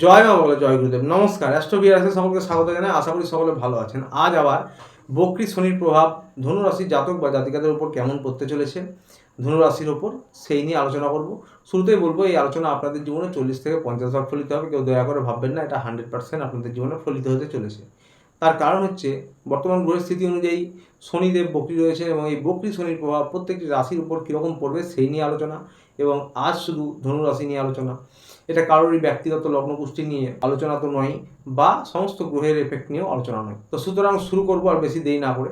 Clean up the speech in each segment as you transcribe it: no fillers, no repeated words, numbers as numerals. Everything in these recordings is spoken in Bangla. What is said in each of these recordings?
জয় মা বলে জয় গুরুদেব। নমস্কার, অ্যাস্ট্রো ভিউয়ার্সে সকলকে স্বাগত জানাই। আশা করি সকলে ভালো আছেন। আজ আবার বক্রী শনির প্রভাব ধনু রাশির জাতক বা জাতিকাদের উপর কেমন পড়তে চলেছে, ধনু রাশির ওপর সেই নিয়ে আলোচনা করব। শুরুতেই বলবো, এই আলোচনা আপনাদের জীবনে 40 থেকে 50 ভাগ ফলিত হবে। কেউ দয়া করে ভাববেন না এটা 100% আপনাদের জীবনে ফলিত হতে চলেছে। তার কারণ হচ্ছে, বর্তমান পরিস্থিতি অনুযায়ী শনিদেব বক্রী রয়েছে এবং এই বক্রী শনির প্রভাব প্রত্যেকটি রাশির উপর কীরকম পড়বে সেই নিয়ে আলোচনা। এবং আজ শুধু ধনু রাশি নিয়ে আলোচনা, এটা কারোরই ব্যক্তিগত লগ্ন পুষ্টি নিয়ে আলোচনা তো নয়, বা সমস্ত গ্রহের এফেক্ট নিয়েও আলোচনা নয়। তো সুতরাং শুরু করবো আর বেশি দেরি না করে।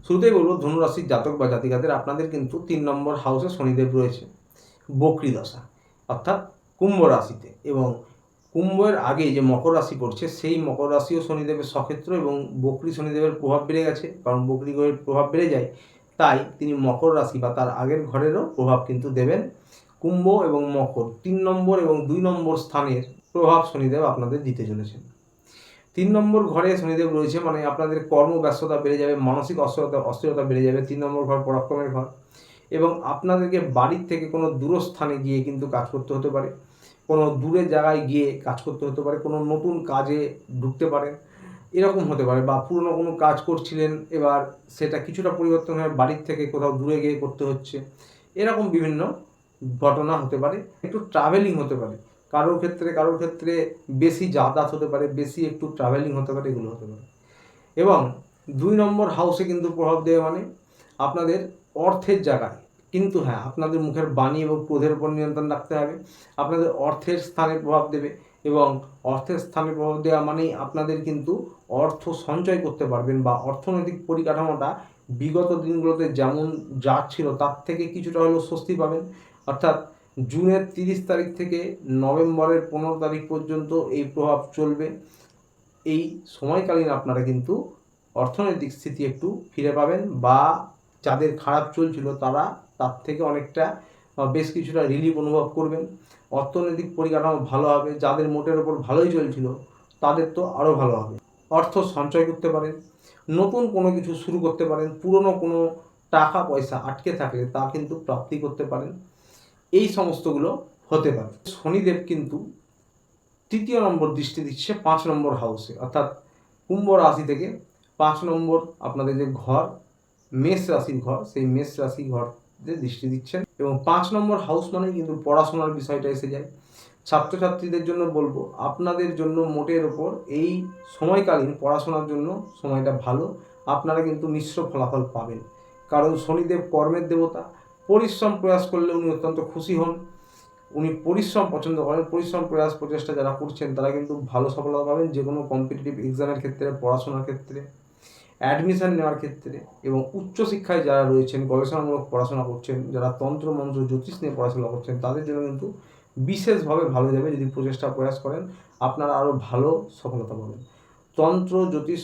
শুরুতেই বলবো, ধনুরাশির জাতক বা জাতিকাদের আপনাদের কিন্তু 3 নম্বর হাউসে শনিদেব রয়েছে বক্রী দশা, অর্থাৎ কুম্ভ রাশিতে। এবং কুম্ভের আগে যে মকর রাশি পড়ছে, সেই মকর রাশিও শনিদেবের সক্ষেত্র এবং বক্রী শনিদেবের প্রভাব বেড়ে গেছে। কারণ বক্রী গ্রহের প্রভাব বেড়ে যায়, তাই তিনি মকর রাশি বা তার আগের ঘরেরও প্রভাব কিন্তু দেবেন। কুম্ভ এবং মকর 3 নম্বর এবং 2 নম্বর স্থানের প্রভাব শনিদেব আপনাদের দিতে চলেছেন। 3 নম্বর ঘরে শনিদেব রয়েছে মানে আপনাদের কর্মব্যস্ততা বেড়ে যাবে, মানসিক অস্থিরতা বেড়ে যাবে। 3 নম্বর ঘর পরাক্রমের ঘর, এবং আপনাদেরকে বাড়ির থেকে কোনো দূরস্থানে গিয়ে কিন্তু কাজ করতে হতে পারে, কোনো দূরের জায়গায় গিয়ে কাজ করতে হতে পারে, কোনো নতুন কাজে ঢুকতে পারেন, এরকম হতে পারে। বা পুরনো কোনো কাজ করছিলেন, এবার সেটা কিছুটা পরিবর্তন হয়ে বাড়ির থেকে কোথাও দূরে গিয়ে করতে হচ্ছে, এরকম বিভিন্ন ঘটনা হতে পারে। একটু ট্রাভেলিং হতে পারে, কারোর ক্ষেত্রে বেশি যাতায়াত হতে পারে, বেশি একটু ট্রাভেলিং হতে পারে, এগুলো হতে পারে। এবং 2 নম্বর হাউসে কিন্তু প্রভাব দেবে মানে আপনাদের অর্থের জায়গায় কিন্তু, হ্যাঁ, আপনাদের মুখের বাণী এবং ক্রোধের উপর নিয়ন্ত্রণ রাখতে হবে। আপনাদের অর্থের স্থানে প্রভাব দেবে, এবং অর্থের স্থানে প্রভাব দেওয়া মানেই আপনাদের কিন্তু অর্থ সঞ্চয় করতে পারবেন, বা অর্থনৈতিক পরিকাঠামোটা বিগত দিনগুলোতে যেমন যাচ্ছিল তার থেকে কিছুটা হলেও স্বস্তি পাবেন। অর্থাৎ জুনের 30 তারিখ থেকে নভেম্বরের 15 তারিখ পর্যন্ত এই প্রভাব চলবে। এই সময়কালীন আপনারা কিন্তু অর্থনৈতিক স্থিতি একটু ফিরে পাবেন, বা যাদের খারাপ চলছিল তারা তার থেকে অনেকটা বেশ কিছুটা রিলিফ অনুভব করবেন। অর্থনৈতিক পরিকাঠামো ভালো হবে। যাদের মোটের ওপর ভালোই চলছিল তাদের তো আরও ভালো হবে। অর্থ সঞ্চয় করতে পারেন, নতুন কোনো কিছু শুরু করতে পারেন, পুরনো কোনো টাকা পয়সা আটকে থাকলে তা কিন্তু প্রাপ্তি করতে পারেন। এই সমস্তগুলো হতে পারে। শনিদেব কিন্তু 3য় নম্বর দৃষ্টি দিচ্ছে 5 নম্বর হাউসে, অর্থাৎ কুম্ভ রাশি থেকে 5 নম্বর আপনাদের যে ঘর, মেষ রাশির ঘর, সেই মেষ রাশি ঘরে দৃষ্টি দিচ্ছেন। এবং 5 নম্বর হাউস মানে কিন্তু পড়াশোনার বিষয়টা এসে যায়। ছাত্রছাত্রীদের জন্য বলবো, আপনাদের জন্য মোটের ওপর এই সময়কালীন পড়াশোনার জন্য সময়টা ভালো। আপনারা কিন্তু মিশ্র ফলাফল পাবেন, কারণ শনিদেব কর্মের দেবতা। পরিশ্রম প্রয়াস করলে উনি অত্যন্ত খুশি হন। উনি পরিশ্রম পছন্দ করেন। পরিশ্রম প্রয়াস প্রচেষ্টা যারা করছেন তারা কিন্তু ভালো সফলতা পাবেন, যে কোনো কম্পিটিটিভ এক্সামের ক্ষেত্রে, পড়াশোনার ক্ষেত্রে, অ্যাডমিশন নেওয়ার ক্ষেত্রে। এবং উচ্চশিক্ষায় যারা রয়েছেন, গবেষণামূলক পড়াশোনা করছেন, যারা তন্ত্র মন্ত্র জ্যোতিষ নিয়ে পড়াশোনা করছেন, তাদের জন্য কিন্তু বিশেষভাবে ভালো যাবে। যদি প্রচেষ্টা প্রয়াস করেন আপনারা আরও ভালো সফলতা পাবেন। তন্ত্র জ্যোতিষ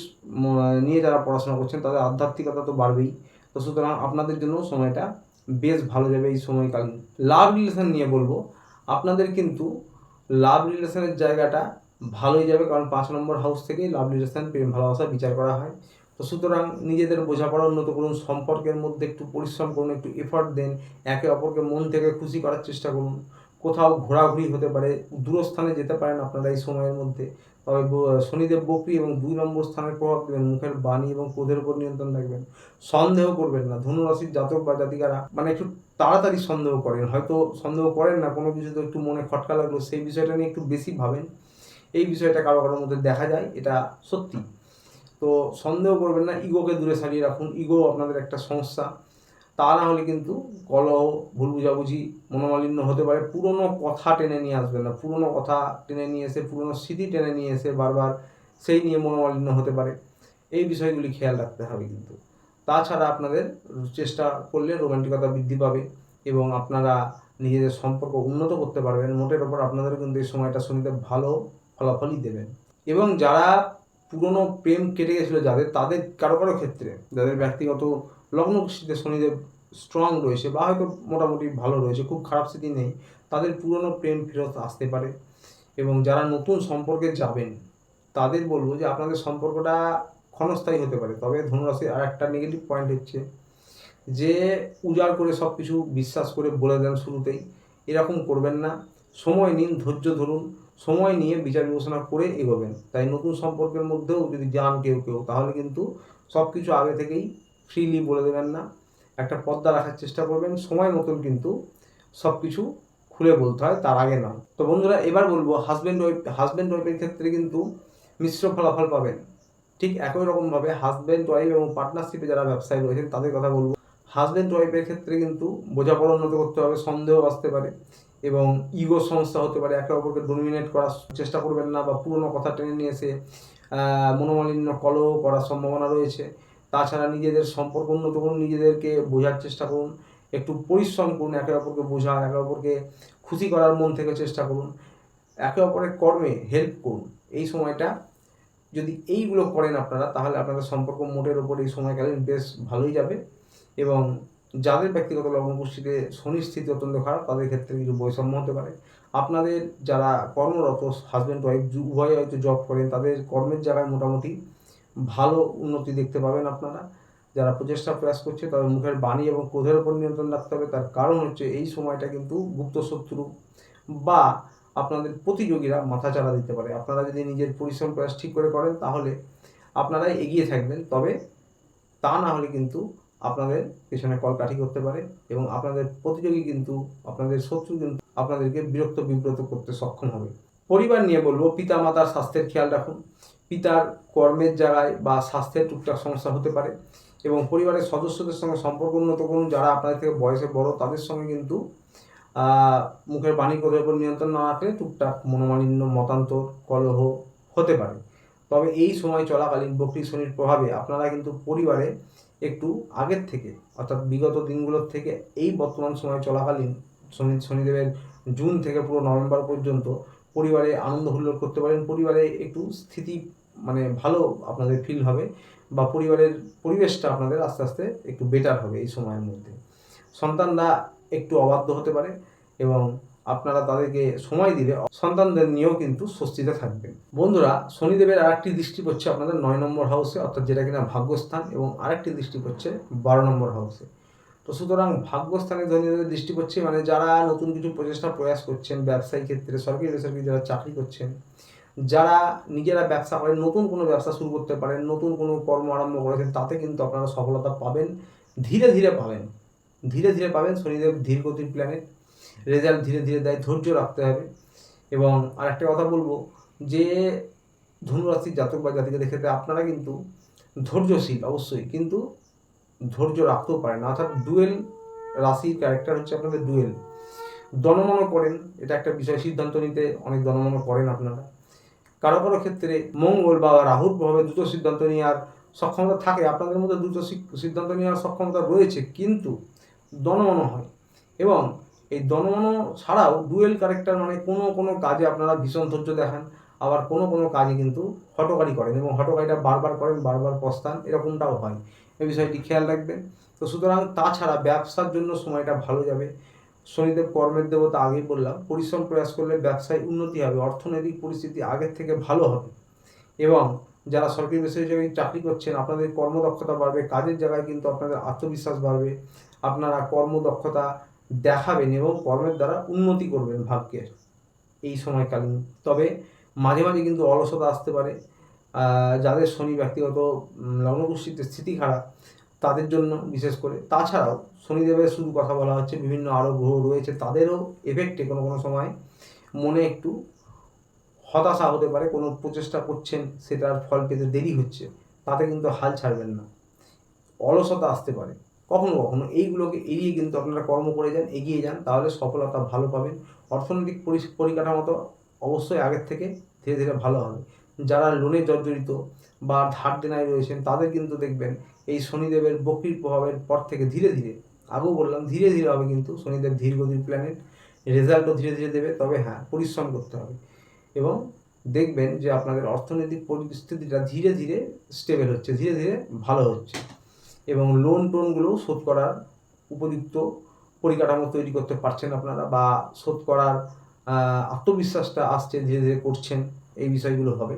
নিয়ে যারা পড়াশোনা করছেন তাদের আধ্যাত্মিকতা তো বাড়বেই। তো সুতরাং আপনাদের জন্য সময়টা বেশ ভালো যাবে এই সময়কালীন। লাভ রিলেশন নিয়ে বলবো, আপনাদের কিন্তু লাভ রিলেশনের জায়গাটা ভালোই যাবে, কারণ 5 নম্বর হাউস থেকেই লাভ রিলেশন, প্রেম ভালোবাসা বিচার করা হয়। তো সুতরাং নিজেদের বোঝাপড়া উন্নত করুন, সম্পর্কের মধ্যে একটু পরিশ্রম করুন, একটু এফর্ট দেন, একে অপরকে মন থেকে খুশি করার চেষ্টা করুন। কোথাও ঘোরাঘুরি হতে পারে, দূরস্থানে যেতে পারেন আপনারা এই সময়ের মধ্যে। তবে শনিদেব বক্রী এবং 2 নম্বর স্থানের প্রভাব দেবেন। মুখের বাণী এবং ক্রোধের উপর নিয়ন্ত্রণ রাখবেন। সন্দেহ করবেন না। ধনু রাশির জাতক বা জাতিকারা মানে একটু তাড়াতাড়ি সন্দেহ করেন, হয়তো সন্দেহ করেন না, কোনো কিছুতে একটু মনে খটকা লাগলো সেই বিষয়টা নিয়ে একটু বেশি ভাবেন। এই বিষয়টা কারো কারোর মধ্যে দেখা যায়, এটা সত্যি। তো সন্দেহ করবেন না, ইগোকে দূরে সারিয়ে রাখুন। ইগো আপনাদের একটা সমস্যা। তা না হলে কিন্তু কলহ, ভুল বুঝাবুঝি, মনোমালিন্য হতে পারে। পুরনো কথা টেনে নিয়ে আসবেন না। পুরনো কথা টেনে নিয়ে এসে, পুরনো স্মৃতি টেনে নিয়ে এসে বারবার সেই নিয়ে মনোমালিন্য হতে পারে। এই বিষয়গুলি খেয়াল রাখতে হবে কিন্তু। তাছাড়া আপনাদের চেষ্টা করলে রোমান্টিকতা বৃদ্ধি পাবে এবং আপনারা নিজেদের সম্পর্ক উন্নত করতে পারবেন। মোটের ওপর আপনাদের কিন্তু এই সময়টা শনিদেব ভালো ফলাফলই দেবেন। এবং যারা পুরনো প্রেম কেটে গেছিলো যাদের, তাদের কারো কারো ক্ষেত্রে যাদের ব্যক্তিগত লগ্ন কুষ্ঠিতে শনিদেব স্ট্রং রয়েছে, বা হয়তো মোটামুটি ভালো রয়েছে, খুব খারাপ স্মৃতি নেই, তাদের পুরনো প্রেম ফেরত আসতে পারে। এবং যারা নতুন সম্পর্কে যাবেন তাদের বলবো যে আপনাদের সম্পর্কটা ক্ষণস্থায়ী হতে পারে। তবে ধনুরাশির আর একটা নেগেটিভ পয়েন্ট হচ্ছে যে উজাড় করে সব কিছু বিশ্বাস করে বলে দেন শুরুতেই, এরকম করবেন না। সময় নিন, ধৈর্য ধরুন, সময় নিয়ে বিচার বিবেচনা করে এগোবেন। তাই নতুন সম্পর্কের মধ্যেও যদি যান কেউ তাহলে কিন্তু সব কিছু আগে থেকেই ফ্রিলি বলে দেবেন না, একটা পর্দা রাখার চেষ্টা করবেন। সময় মতন কিন্তু সব কিছু খুলে বলতে হয়, তার আগে নয়। তো বন্ধুরা, এবার বলবো হাজব্যান্ড ওয়াইফের ক্ষেত্রে কিন্তু মিশ্র ফলাফল পাবেন। ঠিক একই রকমভাবে হাজব্যান্ড ওয়াইফ এবং পার্টনারশিপে যারা ব্যবসায়ী রয়েছেন তাদের কথা বলবো। হাজব্যান্ড ওয়াইফের ক্ষেত্রে কিন্তু বোঝাপড়া উন্নত করতে হবে, সন্দেহ আসতে পারে এবং ইগো সমস্যা হতে পারে। একে অপরকে ডোমিনেট করার চেষ্টা করবেন না বা পুরনো কথা টেনে নিয়ে এসে মনোমালিন্য কলহ করার সম্ভাবনা রয়েছে। তাছাড়া নিজেদের সম্পর্ক উন্নত করুন, নিজেদেরকে বোঝার চেষ্টা করুন, একটু পরিশ্রম করুন, একে অপরকে বোঝার, একে অপরকে খুশি করার মন থেকে চেষ্টা করুন, একে অপরের কর্মে হেল্প করুন। এই সময়টা যদি এইগুলো করেন আপনারা, তাহলে আপনাদের সম্পর্ক মোটের ওপর এই সময়কালীন বেশ ভালোই যাবে। এবং যাদের ব্যক্তিগত লগ্ন কুষ্ঠিতে শনির স্থিতি অত্যন্ত খারাপ, তাদের ক্ষেত্রে কিছু বৈষম্য হতে পারে। আপনাদের যারা কর্মরত হাজব্যান্ড ওয়াইফ উভয়ে হয়তো জব করেন, তাদের কর্মের জায়গায় মোটামুটি ভালো উন্নতি দেখতে পাবেন আপনারা। যারা প্রয়াস করছে তাদের মুখের বাণী এবং ক্রোধের উপর নিয়ন্ত্রণ রাখতে হবে। তার কারণ হচ্ছে এই সময়টা কিন্তু গুপ্ত শত্রু বা আপনাদের প্রতিযোগীরা মাথাচাড়া দিতে পারে। আপনারা যদি নিজের পরিশ্রম প্রয়াস ঠিক করে করেন তাহলে আপনারাই এগিয়ে থাকবেন, তবে তা না হলে কিন্তু আপনাদের পেছনে কলকাঠি করতে পারে এবং আপনাদের প্রতিযোগী কিন্তু, আপনাদের শত্রু কিন্তু আপনাদেরকে বিব্রত করতে সক্ষম হবে। পরিবার নিয়ে বলবো, পিতা মাতার স্বাস্থ্যের খেয়াল রাখুন। পিতার কর্মের জায়গায় বা স্বাস্থ্যের টুকটাক সমস্যা হতে পারে এবং পরিবারের সদস্যদের সঙ্গে সম্পর্ক উন্নত করুন। যারা আপনাদের থেকে বয়সে বড় তাদের সঙ্গে কিন্তু মুখের বাণী ক্রোধের উপর নিয়ন্ত্রণ না রাখলে টুকটাক মনোমালিন্য, মতান্তর, কলহ হতে পারে। তবে এই সময় চলাকালীন বকরি শনির প্রভাবে আপনারা কিন্তু পরিবারে একটু আগের থেকে, অর্থাৎ বিগত দিনগুলোর থেকে এই বর্তমান সময় চলাকালীন শনিদেবের জুন থেকে পুরো নভেম্বর পর্যন্ত পরিবারে আনন্দ হুল্লোড় করতে পারেন। পরিবারে একটু স্থিতি ভালো আপনাদের ফিল হবে বা পরিবারের পরিবেশটা আপনাদের আস্তে আস্তে একটু বেটার হবে এই সময়ের মধ্যে। সন্তানরা একটু অবাধ্য হতে পারে এবং আপনারা তাদেরকে সময় দিলে সন্তানদের নিয়েও কিন্তু স্বস্তিতে থাকবেন। বন্ধুরা, শনিদেবের আরেকটি দৃষ্টি পড়ছে আপনাদের 9 নম্বর হাউসে, অর্থাৎ যেটা কিনা ভাগ্যস্থান, এবং আরেকটি দৃষ্টি পড়ছে 12 নম্বর হাউসে। তো সুতরাং ভাগ্যস্থানে শনিদেবের দৃষ্টি পড়ছে মানে যারা নতুন কিছু প্রয়াস করছেন, ব্যবসায়ী ক্ষেত্রে, সরকারি বেসরকারি যারা চাকরি করছেন, যারা নিজেরা ব্যবসা করেন, নতুন কোনো ব্যবসা শুরু করতে পারেন, নতুন কোনো কর্ম আরম্ভ করেছেন, তাতে কিন্তু আপনারা সফলতা পাবেন। ধীরে ধীরে পাবেন। শনিদেব ধীর গতির প্ল্যানেট, রেজাল্ট ধীরে ধীরে দেয়, ধৈর্য রাখতে হবে। এবং আরেকটা কথা বলবো যে ধনুরাশির জাতক বা জাতিকাদের ক্ষেত্রে আপনারা কিন্তু ধৈর্যশীল অবশ্যই, কিন্তু ধৈর্য রাখতেও পারেন। অর্থাৎ ডুয়েল রাশির ক্যারেক্টার হচ্ছে আপনাদের ডুয়েল, দনমন করেন। এটা একটা বিষয়, সিদ্ধান্ত নিতে অনেক দনমন করেন আপনারা। কারো ক্ষেত্রে মঙ্গল বা রাহুর প্রভাবে দ্রুত সিদ্ধান্ত নেওয়ার সক্ষমতা থাকে, আপনাদের মধ্যে দ্রুত সিদ্ধান্ত নেওয়ার সক্ষমতা রয়েছে, কিন্তু দনমন হয়। এবং এই দনমন ছাড়াও ডুয়েল ক্যারেক্টার মানে কোনো কাজে আপনারা ভীষণ ধৈর্য দেখান, আবার কোনো কাজে কিন্তু হটকারি করেন এবং হটকারিটা বারবার করেন, বারবার পস্তান, এরকমটাও হয়। এই বিষয়টি খেয়াল রাখবেন। তো সুতরাং তাছাড়া ব্যবসার জন্য সময়টা ভালো যাবে। শনিদেব কর্মের দেবতা, আগেই বললাম, পরিশ্রম প্রয়াস করলে ব্যবসায় উন্নতি হবে, অর্থনৈতিক পরিস্থিতি আগের থেকে ভালো হবে। এবং যারা সরকারি বেসরকারি চাকরি করছেন, আপনাদের কর্মদক্ষতা বাড়বে, কাজের জায়গায় কিন্তু আপনাদের আত্মবিশ্বাস বাড়বে, আপনারা কর্মদক্ষতা দেখাবেন এবং কর্মের দ্বারা উন্নতি করবেন ভাগ্যের এই সময়কালীন। তবে মাঝে মাঝে কিন্তু অলসতা আসতে পারে। যাদের শনি ব্যক্তিগত লগ্নকুষ্ঠিতে স্থিতি খারাপ তাদের জন্য বিশেষ করে। তাছাড়াও শনিদেবের শুধু কথা বলা হচ্ছে, বিভিন্ন আরও গ্রহ রয়েছে, তাদেরও এফেক্টে কোনো সময় মনে একটু হতাশা হতে পারে। কোনো প্রচেষ্টা করছেন, সেটার ফল পেতে দেরি হচ্ছে, তাতে কিন্তু হাল ছাড়বেন না। অলসতা আসতে পারে কখনো কখনো, এইগুলোকে এড়িয়ে কিন্তু আপনারা কর্ম করে যান, এগিয়ে যান, তাহলে সফলতা ভালো পাবেন। অর্থনৈতিক পরিকাঠামো অবশ্যই আগের থেকে ধীরে ধীরে ভালো হবে। যারা লোনে জর্জরিত বা ধার দেনায় রয়েছেন, তাদের কিন্তু দেখবেন এই শনিদেবের বক্রির প্রভাবের পর থেকে ধীরে ধীরে, আগেও বললাম ধীরে ধীরে হবে, কিন্তু শনিদেব ধীর গতির প্ল্যানেট, রেজাল্টও ধীরে ধীরে দেবে। তবে হ্যাঁ, পরিশ্রম করতে হবে এবং দেখবেন যে আপনাদের অর্থনৈতিক পরিস্থিতিটা ধীরে ধীরে স্টেবল হচ্ছে, ধীরে ধীরে ভালো হচ্ছে এবং টোনগুলোও শোধ করার উপযুক্ত পরিকাঠামো তৈরি করতে পারছেন আপনারা, বা শোধ করার আত্মবিশ্বাসটা আসছে, ধীরে ধীরে করছেন, এই বিষয়গুলো হবে।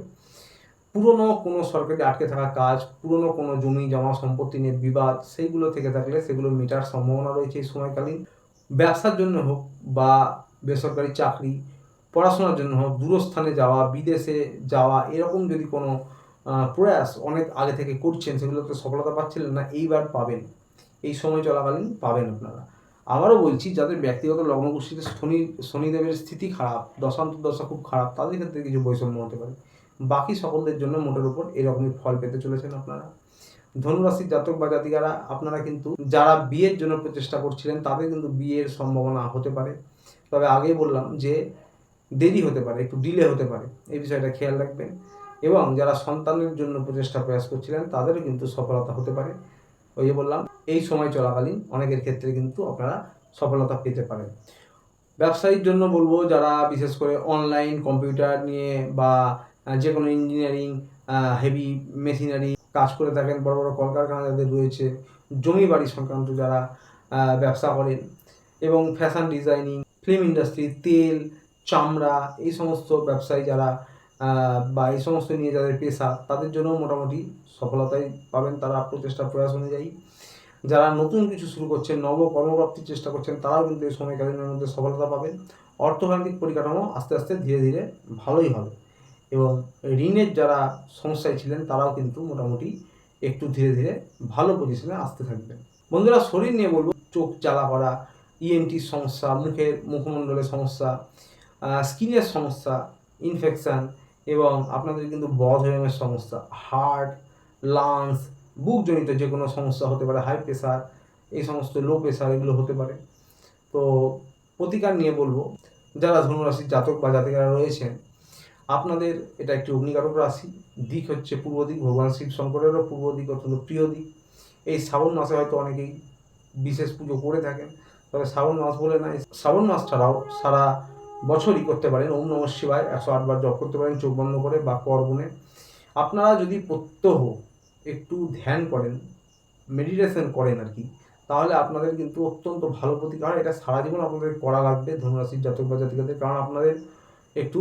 পুরনো কোনো সরকারি আটকে থাকা কাজ, পুরনো কোনো জমি জমা সম্পত্তি নিয়ে বিবাদ, সেইগুলো থেকে থাকলে সেগুলো মেটার সম্ভাবনা রয়েছে এই সময়কালীন। ব্যবসার জন্য হোক বা বেসরকারি চাকরি, পড়াশোনার জন্য হোক, দূরস্থানে যাওয়া, বিদেশে যাওয়া, এরকম যদি কোনো প্রয়াস অনেক আগে থেকে করছেন, সেগুলোতে সফলতা পাচ্ছিলেন না, এইবার পাবেন, এই সময় চলাকালীন পাবেন আপনারা। আবারও বলছি, যাদের ব্যক্তিগত লগ্নকুষ্ঠিতে শনিদেবের স্থিতি খারাপ, দশা খুব খারাপ, তাদের ক্ষেত্রে কিছু বৈষম্য হতে পারে। বাকি সকলদের জন্য মোটের উপর এরকমই ফল পেতে চলেছেন আপনারা। ধনুরাশির জাতক বা জাতিকারা, আপনারা কিন্তু যারা বিয়ের জন্য প্রচেষ্টা করছিলেন, তাদের কিন্তু বিয়ের সম্ভাবনা হতে পারে। তবে আগেই বললাম যে দেরি হতে পারে, একটু ডিলে হতে পারে, এই বিষয়টা খেয়াল রাখবেন। এবং যারা সন্তানের জন্য প্রয়াস করছিলেন, তাদেরও কিন্তু সফলতা হতে পারে। ওই যে বললাম, এই সময় চলাকালীন অনেকের ক্ষেত্রে কিন্তু আপনারা সফলতা পেতে পারেন। ব্যবসায়ীর জন্য বলবো, যারা বিশেষ করে অনলাইন কম্পিউটার নিয়ে বা যে কোনো ইঞ্জিনিয়ারিং, হেভি মেশিনারি কাজ করে থাকেন, বড় বড় কলকারখানা যাদের রয়েছে, জমি বাড়ি সংক্রান্ত যারা ব্যবসা করেন, এবং ফ্যাশন ডিজাইনিং, ফিল্ম ইন্ডাস্ট্রি, তেল, চামড়া, এই সমস্ত ব্যবসায়ী যারা বা এই সমস্ত নিয়ে যাদের পেশা, তাদের জন্য মোটামুটি সফলতাই পাবেন তারা প্রয়াস অনুযায়ী। যারা নতুন কিছু শুরু করছেন, নব কর্মপ্রাপ্তির চেষ্টা করছেন, তারাও কিন্তু এই সময়কালীনের মধ্যে সফলতা পাবেন। অর্থনৈতিক পরিকাঠামো আস্তে আস্তে ধীরে ধীরে ভালোই হবে। এবং ঋণের যারা সমস্যায় ছিলেন, তারাও কিন্তু মোটামুটি একটু ধীরে ধীরে ভালো পজিশনে আসতে থাকবেন। বন্ধুরা, শরীর নিয়ে বলবো, চোখ জ্বালা করা, ইএনটির সমস্যা, মুখমণ্ডলের সমস্যা, স্কিনের সমস্যা, ইনফেকশান, এবং আপনাদের কিন্তু বদহজমের সমস্যা, হার্ট, লাংস, বুকজনিত যে কোনো সমস্যা হতে পারে, হাই প্রেশার, এই সমস্ত লো প্রেশার, এগুলো হতে পারে। তো প্রতিকার নিয়ে বলবো, যারা ধনুরাশির জাতক বা জাতিকারা রয়েছেন, আপনাদের এটা একটি অগ্নিকারক রাশি, দিক হচ্ছে পূর্ব দিক, ভগবান শিব শঙ্করেরও পূর্ব দিক অত্যন্ত প্রিয় দিক। এই শ্রাবণ মাসে হয়তো অনেকেই বিশেষ পুজো করে থাকেন, তবে শ্রাবণ মাস বলে নয়, শ্রাবণ মাস ছাড়াও সারা বছরই করতে পারেন। ওম নমঃ শিবায় 108 বার জপ করতে পারেন চোখ বন্ধ করে বা করগুনে। আপনারা যদি প্রত্যহ একটু ধ্যান করেন, মেডিটেশন করেন আর কি, তাহলে আপনাদের কিন্তু অত্যন্ত ভালো প্রতিকার। এটা সারা জীবন আপনাদের করা লাগবে ধনুরাশির জাতক বা জাতিকাদের, কারণ আপনাদের একটু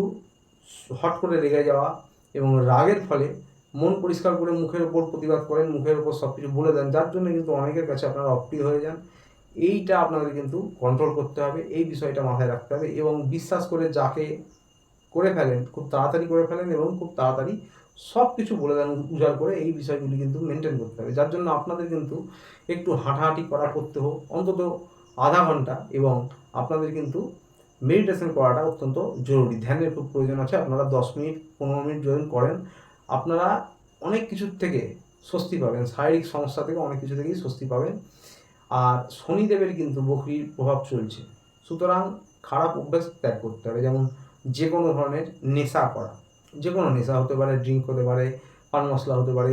হট করে রেগে যাওয়া এবং রাগের ফলে মন পরিষ্কার করে মুখের ওপর প্রতিবাদ করেন, মুখের ওপর সব কিছু বলে দেন, যার জন্য কিন্তু অনেকের কাছে আপনারা অপ্রিয় হয়ে যান। এইটা আপনাদের কিন্তু কন্ট্রোল করতে হবে, এই বিষয়টা মাথায় রাখতে হবে। এবং বিশ্বাস করে যাকে করে ফেলেন, খুব তাড়াতাড়ি করে ফেলেন এবং খুব তাড়াতাড়ি সব কিছু বলে দেন উজাড় করে, এই বিষয়গুলি কিন্তু মেনটেন করতে হবে। যার জন্য আপনাদের কিন্তু একটু হাঁটাহাঁটি করতে হোক অন্তত আধা ঘন্টা, এবং আপনাদের কিন্তু মেডিটেশন করাটা অত্যন্ত জরুরি। ধ্যানের খুব প্রয়োজন আছে। আপনারা 10 মিনিট 15 মিনিট যদি করেন, আপনারা অনেক কিছুর থেকে স্বস্তি পাবেন, শারীরিক সমস্যা থেকে অনেক কিছু থেকেই স্বস্তি পাবেন। আর শনিদেবের কিন্তু বকরির প্রভাব চলছে, সুতরাং খারাপ অভ্যাস ত্যাগ করতে হবে। যেমন যে কোনো ধরনের নেশা করা, যে কোনো নেশা হতে পারে, ড্রিঙ্ক হতে পারে, পান মশলা হতে পারে,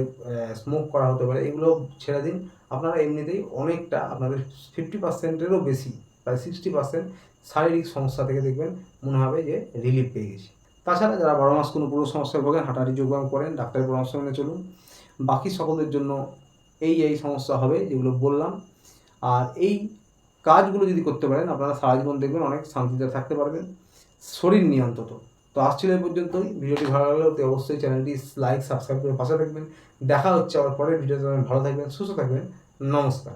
স্মোক করা হতে পারে, এগুলো ছেড়ে দিন। আপনারা এমনিতেই অনেকটা, আপনাদের 50%-এরও বেশি, প্রায় 60% শারীরিক সমস্যা থেকে দেখবেন মনে হবে যে রিলিফ পেয়ে গেছি। তাছাড়া যারা 12 মাস কোনো পুরো সমস্যায় ভোগেন, হাঁটাহাঁটি যোগব্যায়াম করেন, ডাক্তারের পরামর্শ মেনে চলুন। বাকি সকলের জন্য এই সমস্যা হবে যেগুলো বললাম। আর এই কাজগুলো যদি করতে পারেন, আপনারা সারা জীবন দেখবেন অনেক শান্তিতে থাকতে পারবেন, শরীর নিয়ে অন্তত। তো আসছিল এই পর্যন্তই। ভিডিওটি ভালো লাগলে অতি অবশ্যই চ্যানেলটি লাইক সাবস্ক্রাইব করে পাশে থাকবেন। দেখা হচ্ছে আবার পরের ভিডিওতে। ভালো থাকবেন, সুস্থ থাকবেন, নমস্কার।